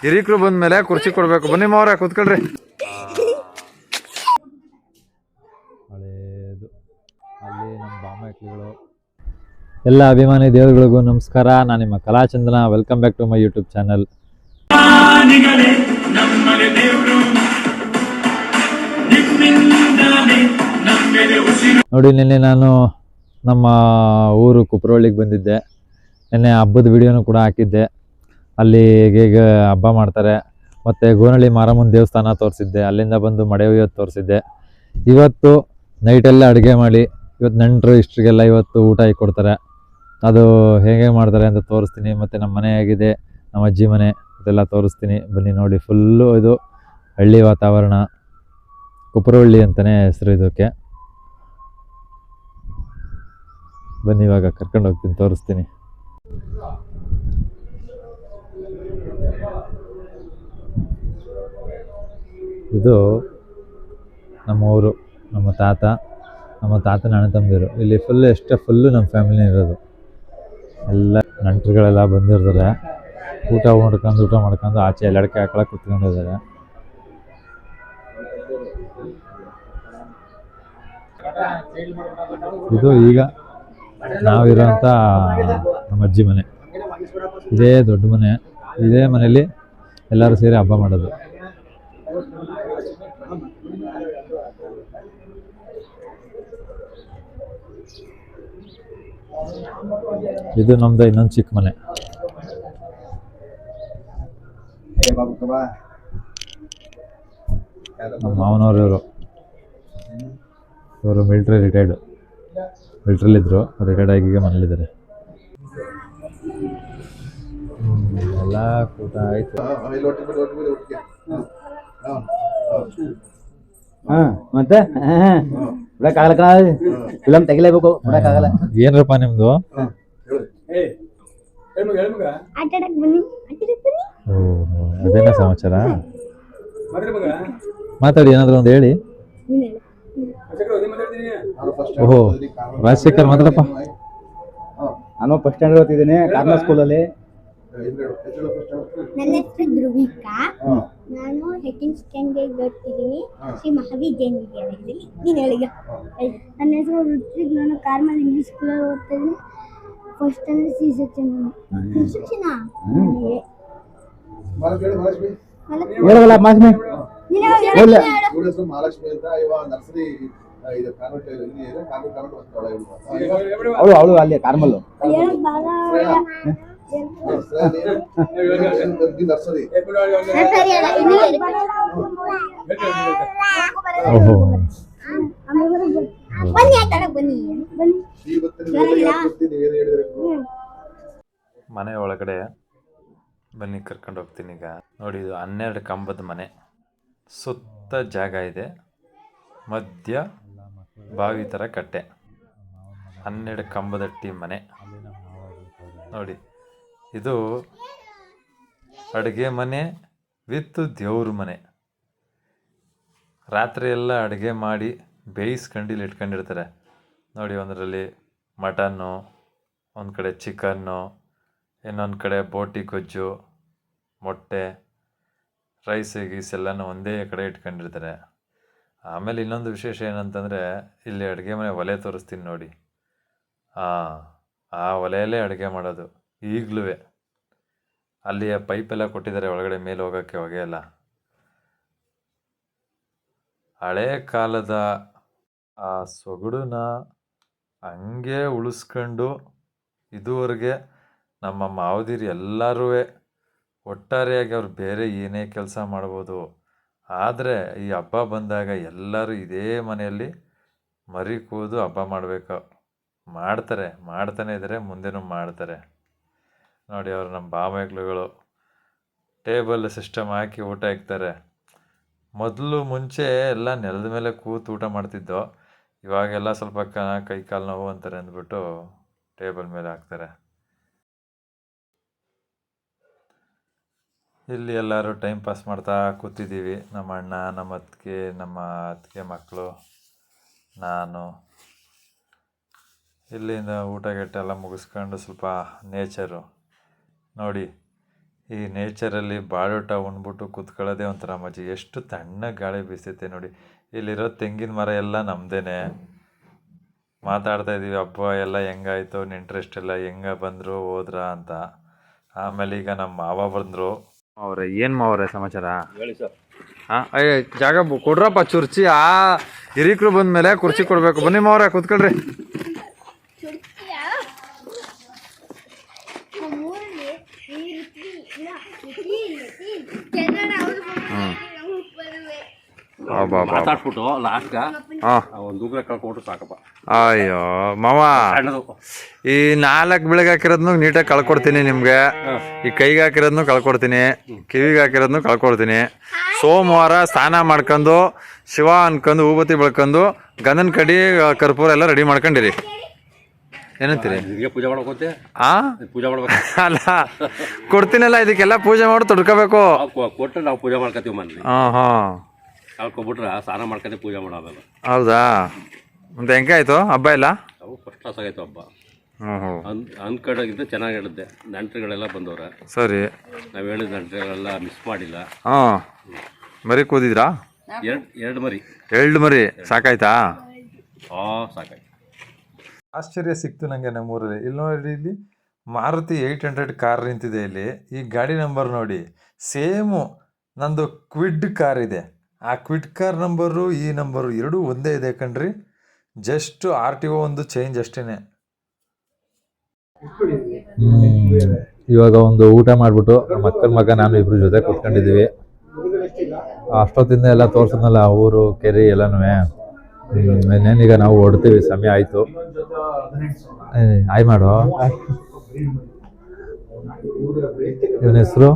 ಹಿರೀಕರು ಬಂದ್ಮೇಲೆ ಕುರ್ಚಿ ಕೊಡ್ಬೇಕು. ಬನ್ನಿ ಮಾವ್ರೆ ಕೂತ್ಕೊಳ್ರಿ. ಹಳೇದು ಅಲ್ಲಿ ನಮ್ಮ ಬಾಮೈಕ್ಳುಗಳು ಎಲ್ಲ ಅಭಿಮಾನಿ ದೇವರುಗಳಿಗೂ ನಮಸ್ಕಾರ. ನಾನು ನಿಮ್ಮ Kalachandana. Welcome back to my YouTube channel. ನೋಡಿ, ನಿನ್ನೆ ನಾನು ನಮ್ಮ ಊರು ಕುಪ್ರವಳ್ಳಿಗೆ ಬಂದಿದ್ದೆ. ನಿನ್ನೆ ಹಬ್ಬದ ವಿಡಿಯೋನು ಕೂಡ ಹಾಕಿದ್ದೆ. ಅಲ್ಲಿ ಹೇಗೆ ಹಬ್ಬ ಮಾಡ್ತಾರೆ ಮತ್ತು ಗೋನಹಳ್ಳಿ ಮಾರಮ್ಮನ ದೇವಸ್ಥಾನ ತೋರಿಸಿದ್ದೆ. ಅಲ್ಲಿಂದ ಬಂದು ಮಡೆ ಒಯ್ಯೋದು ತೋರಿಸಿದ್ದೆ. ಇವತ್ತು ನೈಟೆಲ್ಲ ಅಡುಗೆ ಮಾಡಿ ಇವತ್ತು ನೆಂಟರು ಇಷ್ಟರಿಗೆಲ್ಲ ಇವತ್ತು ಊಟ ಕೊಡ್ತಾರೆ. ಅದು ಹೇಗೆ ಮಾಡ್ತಾರೆ ಅಂತ ತೋರಿಸ್ತೀನಿ. ಮತ್ತು ನಮ್ಮ ಮನೆ ಆಗಿದೆ, ನಮ್ಮ ಅಜ್ಜಿ ಮನೆ, ಅದೆಲ್ಲ ತೋರಿಸ್ತೀನಿ. ಬನ್ನಿ ನೋಡಿ. ಫುಲ್ಲು ಇದು ಹಳ್ಳಿ ವಾತಾವರಣ. ಕುಪ್ರವಳ್ಳಿ ಅಂತಲೇ ಹೆಸರು ಇದಕ್ಕೆ. ಬನ್ನಿ ಇವಾಗ ಕರ್ಕೊಂಡು ಹೋಗ್ತೀನಿ, ತೋರಿಸ್ತೀನಿ. ಇದು ನಮ್ಮ ಊರು, ನಮ್ಮ ತಾತನ ಅಣ್ಣ ತಮ್ಮದಿರು. ಇಲ್ಲಿ ಫುಲ್ಲು ನಮ್ಮ ಫ್ಯಾಮಿಲಿ ಇರೋದು. ಎಲ್ಲ ನೆಂಟರುಗಳೆಲ್ಲ ಬಂದಿರ್ತಾರೆ. ಊಟ ಮಾಡ್ಕೊಂಡು ಆಚೆ ಎಲ್ಲಡಿಕೆ ಹಾಕೊಳಕ್ಕೆ ಕುತ್ಕೊಂಡಿದ್ದಾರೆ. ಇದು ಈಗ ನಾವಿರೋಂಥ ನಮ್ಮ ಅಜ್ಜಿ ಮನೆ. ಇದೇ ದೊಡ್ಡ ಮನೆ. ಇದೇ ಮನೆಯಲ್ಲಿ ಎಲ್ಲರೂ ಸೇರಿ ಹಬ್ಬ ಮಾಡೋದು. ಇದು ನಮ್ದು ಇನ್ನೊಂದು ಚಿಕ್ಕ ಮನೆ. ನಮ್ಮ ಮಾವನವರು ಇವರು ಮಿಲ್ಟ್ರಿಲಿದ್ದರು, ರಿಟೈರ್ಡ್ ಆಗಿ ಈಗ ಮನೇಲಿದ್ದಾರೆ. ಎಲ್ಲ ಊಟ ಆಯ್ತು. ಮತ್ತೆ ಫಿಲಮ್ ತೆಗಿಲೇಬೇಕು. ಏನ್ರಪ್ಪ ನಿಮ್ದು? ಅದೇನ ಸಮಾಚಾರ? ಮಾತಾಡಿ, ಏನಾದ್ರು ಒಂದು ಹೇಳಿ. ಓಹೋ, ರಾಜಶೇಖರ್ ಮಾತಾಡಪ್ಪ. ನಾನು ಫಸ್ಟ್ ಸ್ಟ್ಯಾಂಡರ್ಡ್ ಓದ್ತಿದ್ದೀನಿ ಕಾರ್ನರ್ ಸ್ಕೂಲಲ್ಲಿ. ನನ್ನ ಹೆಸರು ಧ್ರುವಿಕಾ. ನಾನು ಸೆಕೆಂಡ್ ಸ್ಟ್ಯಾಂಡರ್ಡ್ ಓದ್ತಿದ್ದೀನಿ ಶ್ರೀ ಮಹಾವೀರ್ ಜೈನ್ ವಿದ್ಯಾಲಯದಲ್ಲಿ. ನೀನು ಹೇಳಿ. ನನ್ನ ಹೆಸರು ಋತ್ವಿಕ್. ನಾನು ಕಾರ್ಮಲ್ ಇಂಗ್ಲೀಷ್ ಸ್ಕೂಲಲ್ಲಿ ಓದ್ತಿದ್ದೀನಿ. First standard C section. ಹೇಳಲ್ಲ ಮಾಸ್ಮಿ. ಮಹಾಲಕ್ಷ್ಮಿ ಅಂತ ಇವ ನರ್ಸರಿ ಅವಳು ಅಲ್ಲಿ ಕಾರ್ಮಲ್ಲು. ನರ್ಸರಿ ಮನೆ ಒಳಗಡೆ ಬನ್ನಿ, ಕರ್ಕೊಂಡು ಹೋಗ್ತೀನಿ. ಈಗ ನೋಡಿ, ಇದು 12 ಕಂಬದ ಮನೆ. ಸುತ್ತ ಜಾಗ ಇದೆ, ಮಧ್ಯ ಬಾವಿ ಥರ ಕಟ್ಟೆ. 12 ಕಂಬದಟ್ಟಿ ಮನೆ ನೋಡಿ. ಇದು ಅಡುಗೆ ಮನೆ ವಿತ್ ದೇವ್ರ ಮನೆ. ರಾತ್ರಿ ಎಲ್ಲ ಅಡುಗೆ ಮಾಡಿ ಬೇಯಿಸ್ಕೊಂಡು ಇಲ್ಲಿ ಇಟ್ಕೊಂಡಿರ್ತಾರೆ ನೋಡಿ. ಒಂದರಲ್ಲಿ ಮಟನ್ನು, ಒಂದು ಕಡೆ ಚಿಕನ್ನು, ಇನ್ನೊಂದು ಕಡೆ ಬೋಟಿ ಗೊಜ್ಜು, ಮೊಟ್ಟೆ, ರೈಸ್ ಗೀಸ್ ಎಲ್ಲನೂ ಒಂದೇ ಕಡೆ ಇಟ್ಕೊಂಡಿರ್ತಾರೆ. ಆಮೇಲೆ ಇನ್ನೊಂದು ವಿಶೇಷ ಏನಂತಂದರೆ, ಇಲ್ಲಿ ಅಡುಗೆ ಮನೆ ಒಲೆ ತೋರಿಸ್ತೀನಿ ನೋಡಿ. ಆ ಒಲೆಯಲ್ಲೇ ಅಡುಗೆ ಮಾಡೋದು ಈಗಲೂ. ಅಲ್ಲಿ ಪೈಪೆಲ್ಲ ಕೊಟ್ಟಿದ್ದಾರೆ ಒಳಗಡೆ, ಮೇಲೆ ಹೋಗೋಕ್ಕೆ ಹೊಗೆ ಎಲ್ಲ. ಹಳೇ ಕಾಲದ ಆ ಸೊಗಡನ್ನ ಹಂಗೆ ಉಳಿಸ್ಕೊಂಡು ಇದುವರೆಗೆ ನಮ್ಮ ಮಾವದಿರು ಎಲ್ಲರೂ ಒಟ್ಟಾರೆಯಾಗಿ ಅವ್ರು ಬೇರೆ ಏನೇ ಕೆಲಸ ಮಾಡ್ಬೋದು, ಆದರೆ ಈ ಹಬ್ಬ ಬಂದಾಗ ಎಲ್ಲರೂ ಇದೇ ಮನೆಯಲ್ಲಿ ಮರಿ ಕೂದು ಹಬ್ಬ ಮಾಡಬೇಕು. ಮಾಡ್ತಾನೆ ಇದ್ದಾರೆ, ಮುಂದೆನೂ ಮಾಡ್ತಾರೆ ನೋಡಿ. ಅವರು ನಮ್ಮ ಬಾಮೈಕ್ಳುಗಳು ಟೇಬಲ್ ಸಿಸ್ಟಮ್ ಹಾಕಿ ಊಟ ಇಕ್ತಾರೆ. ಮುಂಚೆ ಎಲ್ಲ ನೆಲದ ಮೇಲೆ ಕೂತು ಊಟ ಮಾಡ್ತಿದ್ದೋ. ಇವಾಗೆಲ್ಲ ಸ್ವಲ್ಪ ಕೈ ಕಾಲು ನೋವು ಅಂತಾರೆ ಅಂದ್ಬಿಟ್ಟು ಟೇಬಲ್ ಮೇಲೆ ಹಾಕ್ತಾರೆ. ಇಲ್ಲಿ ಎಲ್ಲರೂ ಟೈಮ್ ಪಾಸ್ ಮಾಡ್ತಾ ಕೂತಿದ್ದೀವಿ. ನಮ್ಮ ಅಣ್ಣ, ನಮ್ಮ ಅತ್ತಿಗೆ ಮಕ್ಕಳು, ನಾನು. ಇಲ್ಲಿಂದ ಊಟ ಗೆಟ್ಟ ಎಲ್ಲ ಮುಗಿಸ್ಕೊಂಡು ಸ್ವಲ್ಪ ನೇಚರು ನೋಡಿ. ಈ ನೇಚರಲ್ಲಿ ಬಾಡೂಟ ಉಣ್ಬಿಟ್ಟು ಕೂತ್ಕೊಳ್ಳೋದೇ ಒಂಥರ ಮಜಾ. ಎಷ್ಟು ತಣ್ಣಗೆ ಗಾಳಿ ಬೀಸೈತೆ ನೋಡಿ. ಇಲ್ಲಿರೋ ತೆಂಗಿನ ಮರ ಎಲ್ಲ ನಮ್ಮದೇನೆ. ಮಾತಾಡ್ತಾ ಇದ್ದೀವಿ, ಹಬ್ಬ ಎಲ್ಲ ಹೆಂಗಾಯ್ತು, ಇಂಟ್ರೆಸ್ಟ್ ಎಲ್ಲ ಹೆಂಗೆ ಬಂದರು ಹೋದ್ರ ಅಂತ. ಆಮೇಲೆ ಈಗ ನಮ್ಮ ಮಾವ ಬಂದರು. ಅವ್ರೆ ಏನು ಮಾವ್ರೆ ಸಮಾಚಾರ? ಹೇಳಿ ಸರ್. ಹಾಂ ಜಾಗ ಕೊಡ್ರಪ್ಪ ಚುರ್ಚಿ. ಹಿರೀಕರು ಬಂದಮೇಲೆ ಕುರ್ಚಿ ಕೊಡಬೇಕು. ಬನ್ನಿ ಮಾವ್ರೆ ಕೂತ್ಕೊಳ್ರಿ. ಮಾತಾಡ್ಬಿಟ್ಟು ಲಾಸ್ಟ್ಗ ಒಂದು ಉಗ್ರ ಕಳ್ಕೊಟ್ರು ಸಾಕಪ್ಪ. ಅಯ್ಯೋ ಮಾವ, ಈ 4 ಬೆಳಗ್ಗೆ ಹಾಕಿರೋದ್ನು ನೀಟಾಗಿ ಕಳ್ಕೊಡ್ತೀನಿ ನಿಮ್ಗೆ. ಈ ಕೈಗೆ ಹಾಕಿರೋದ್ನು ಕಳ್ಕೊಡ್ತೀನಿ, ಕಿವಿಗೆ ಹಾಕಿರೋದ್ನು ಕಳ್ಕೊಡ್ತೀನಿ. ಸೋಮವಾರ ಸ್ನಾನ ಮಾಡ್ಕೊಂಡು ಶಿವ ಅನ್ಕೊಂಡು ಹೂಬತ್ತಿ ಬೆಳ್ಕೊಂಡು ಗಂಧನ ಕಡಿ ಕರ್ಪೂರ ಎಲ್ಲ ರೆಡಿ ಮಾಡ್ಕೊಂಡಿರಿ. ಏನಂತೀರಿ? ಪೂಜೆ ಮಾಡ್ಕೋತೆ. ಪೂಜೆ ಮಾಡ್ಬೇಕು. ಅಲ್ಲ ಕೊಡ್ತೀನಲ್ಲ, ಇದಕ್ಕೆಲ್ಲ ಪೂಜೆ ಮಾಡಿ ತೊಡ್ಕೋಬೇಕು. ಕೊಟ್ಟರೆ ನಾವು ಪೂಜೆ ಮಾಡ್ಕೊತೀವಿ ಮನೇಲಿ. ಹಾಂ ಕಳ್ಕೊಬಿಟ್ರೆ ಸ್ನಾನ ಮಾಡ್ಕೊತೀವಿ, ಪೂಜೆ ಮಾಡೋದಲ್ಲ. ಹೌದಾ? ಮತ್ತೆ ಹೆಂಗಾಯ್ತು ಹಬ್ಬ ಎಲ್ಲ? ಅವು ಫಸ್ಟ್ ಕ್ಲಾಸ್ ಆಗೈತೆ ಹಬ್ಬ. ಹ್ಞೂ ಅನ್ಕಡಾಗಿದ್ದು ಚೆನ್ನಾಗಿ ಹೇಳಿದ್ದೆ. ನೆಂಟ್ರುಗಳೆಲ್ಲ ಬಂದವ್ರೆ. ಸರಿ. ನಾವು ಹೇಳಿದ ನೆಂಟ್ರುಗಳೆಲ್ಲ ಮಿಸ್ ಮಾಡಿಲ್ಲ. ಹಾಂ ಮರಿ ಕೂದಿದ್ರಾ? ಎರಡು ಮರಿ. 2 ಮರಿ ಸಾಕಾಯ್ತಾ? ಸಾಕಾಯ್ತು. ಆಶ್ಚರ್ಯ ಸಿಕ್ತು ನನಗೆ ನಮ್ಮೂರಲ್ಲಿ. ಇಲ್ಲಿ ನೋಡಿ, ಇಲ್ಲಿ ಮಾರುತಿ 800 ಕಾರ್ ನಿಂತಿದೆ ಇಲ್ಲಿ. ಈ ಗಾಡಿ ನಂಬರ್ ನೋಡಿ, ಸೇಮು ನಂದು ಕ್ವಿಡ್ ಕಾರ್ ಇದೆ. ಆ ಕ್ವಿಡ್ ಕಾರ್ ನಂಬರು ಈ ನಂಬರು ಎರಡೂ ಒಂದೇ ಇದೆ ಕಣ್ರಿ. ಜಸ್ಟ್ RTO ಒಂದು ಚೇಂಜ್ ಅಷ್ಟೇ. ಇವಾಗ ಒಂದು ಊಟ ಮಾಡಿಬಿಟ್ಟು ನಮ್ಮ ಅಕ್ಕನ ಮಗ ನಾನು ಇಬ್ರು ಜೊತೆ ಕೂತ್ಕೊಂಡಿದ್ದೀವಿ. ಅಷ್ಟೊತ್ತಿಂದ ಎಲ್ಲ ತೋರಿಸಿದ್ನಲ್ಲ ಊರು ಕೆರೆ ಎಲ್ಲನೂ. ಇನ್ನೇನೀಗ ನಾವು ಹೊಡ್ತೀವಿ, ಸಮಯ ಆಯಿತು. ಆಯ್ ಮಾಡು. ಇವನ ಹೆಸರು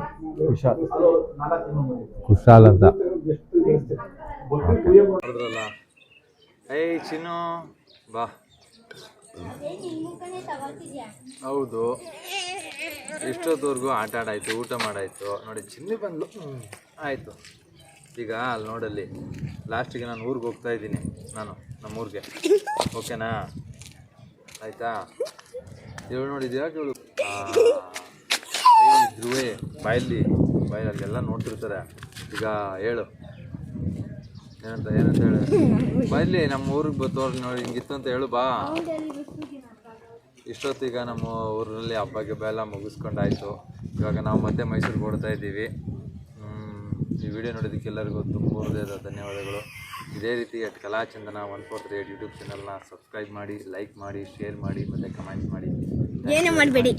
ಕುಶಾಲ್ ಅಂತ. ಏಯ್ ಚಿನ್ನು ಬಾ. ಹೌದು, ಇಷ್ಟೊತ್ತವರೆಗೂ ಆಟ ಆಡಾಯ್ತು, ಊಟ ಮಾಡಾಯ್ತು. ನೋಡಿ ಚಿನ್ನಿ ಬಂದ್ಲು. ಆಯಿತು. ಈಗ ಅಲ್ಲಿ ನೋಡಲ್ಲಿ ಲಾಸ್ಟಿಗೆ ನಾನು ಊರಿಗೆ ಹೋಗ್ತಾ ಇದ್ದೀನಿ, ನಾನು ನಮ್ಮೂರಿಗೆ. ಓಕೆನಾ? ಆಯಿತಾ? ಹೇಳು ನೋಡಿದ್ಯಾ ಕೇಳು. ಧ್ರುವೆ ಬಾಯಲ್ಲೆಲ್ಲ ನೋಡ್ತಿರ್ತಾರೆ. ಈಗ ಹೇಳು ಏನಂತ ಹೇಳು. ಬಾಯಲ್ಲಿ ನಮ್ಮ ಊರಿಗೆ ಬತ್ತೋರ್ ನೋಡಿ ಹಿಂಗಿತ್ತು ಅಂತ ಹೇಳು ಬಾ. ಇಷ್ಟೊತ್ತೀಗ ನಮ್ಮ ಊರಲ್ಲಿ ಹಬ್ಬ ಎಲ್ಲ ಮುಗಿಸ್ಕೊಂಡಾಯ್ತು. ಇವಾಗ ನಾವು ಮತ್ತೆ ಮೈಸೂರಿಗೆ ಓಡ್ತಾ ಇದ್ದೀವಿ. ಈ ವಿಡಿಯೋ ನೋಡೋದಕ್ಕೆ ಎಲ್ಲರಿಗೂ ತುಂಬ ಹೃದಯದ ಧನ್ಯವಾದಗಳು. ಇದೇ ರೀತಿ ಕಲಾಚಂದನ 143 ಯೂಟ್ಯೂಬ್ ಚಾನಲ್ನ ಸಬ್ಸ್ಕ್ರೈಬ್ ಮಾಡಿ, ಲೈಕ್ ಮಾಡಿ, ಶೇರ್ ಮಾಡಿ ಮತ್ತು ಕಮೆಂಟ್ ಮಾಡಿ. ಏನು ಮಾಡಬೇಡಿ.